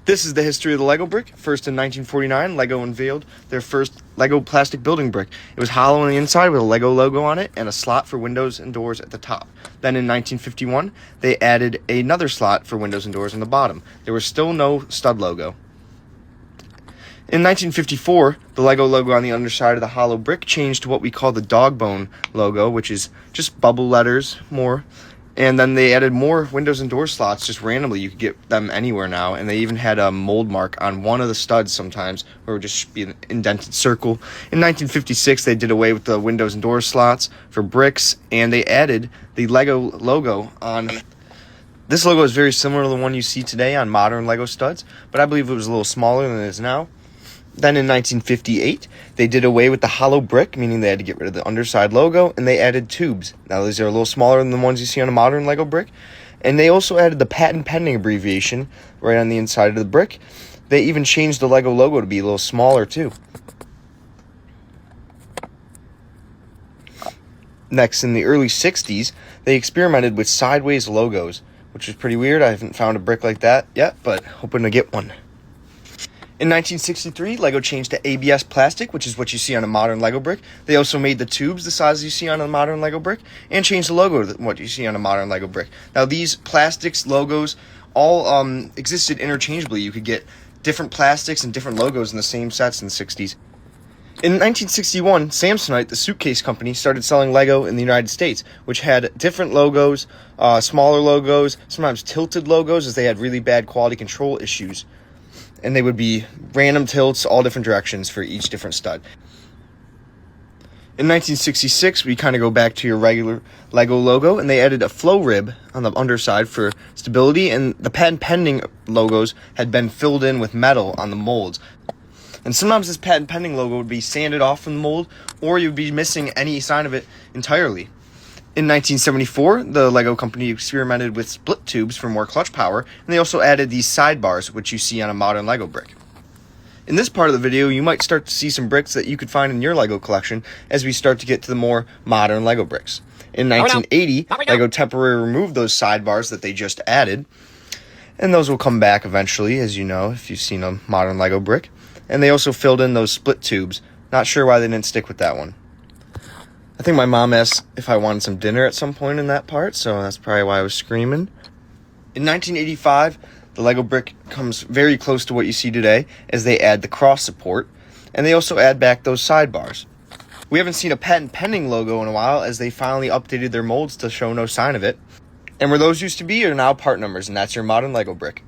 This is the history of the Lego brick. First in 1949, Lego unveiled their first Lego plastic building brick. It was hollow on the inside with a Lego logo on it and a slot for windows and doors at the top. Then in 1951, they added another slot for windows and doors on the bottom. There was still no stud logo. In 1954, the Lego logo on the underside of the hollow brick changed to what we call the dog bone logo, which is just bubble letters more. And then they added more windows and door slots just randomly. You could get them anywhere now. And they even had a mold mark on one of the studs sometimes, where it would just be an indented circle. In 1956, they did away with the windows and door slots for bricks, and they added the Lego logo on. This logo is very similar to the one you see today on modern Lego studs, but I believe it was a little smaller than it is now. Then in 1958, they did away with the hollow brick, meaning they had to get rid of the underside logo, and they added tubes. Now, these are a little smaller than the ones you see on a modern Lego brick. And they also added the patent pending abbreviation right on the inside of the brick. They even changed the Lego logo to be a little smaller, too. Next, in the early 60s, they experimented with sideways logos, which is pretty weird. I haven't found a brick like that yet, but hoping to get one. In 1963, Lego changed to ABS plastic, which is what you see on a modern Lego brick. They also made the tubes the size you see on a modern Lego brick, and changed the logo to what you see on a modern Lego brick. Now, these plastics logos all existed interchangeably. You could get different plastics and different logos in the same sets in the 60s. In 1961, Samsonite, the suitcase company, started selling Lego in the United States, which had different logos, smaller logos, sometimes tilted logos, as they had really bad quality control issues. And they would be random tilts, all different directions for each different stud. In 1966, we kind of go back to your regular Lego logo, and they added a flow rib on the underside for stability, and the patent pending logos had been filled in with metal on the molds. And sometimes this patent pending logo would be sanded off from the mold, or you'd be missing any sign of it entirely. In 1974, the Lego company experimented with split tubes for more clutch power, and they also added these sidebars, which you see on a modern Lego brick. In this part of the video, you might start to see some bricks that you could find in your Lego collection as we start to get to the more modern Lego bricks. In 1980, Lego temporarily removed those sidebars that they just added, and those will come back eventually, as you know, if you've seen a modern Lego brick. And they also filled in those split tubes. Not sure why they didn't stick with that one. I think my mom asked if I wanted some dinner at some point in that part, so that's probably why I was screaming. In 1985, the Lego brick comes very close to what you see today, as they add the cross support, and they also add back those sidebars. We haven't seen a patent pending logo in a while, as they finally updated their molds to show no sign of it. And where those used to be are now part numbers, and that's your modern Lego brick.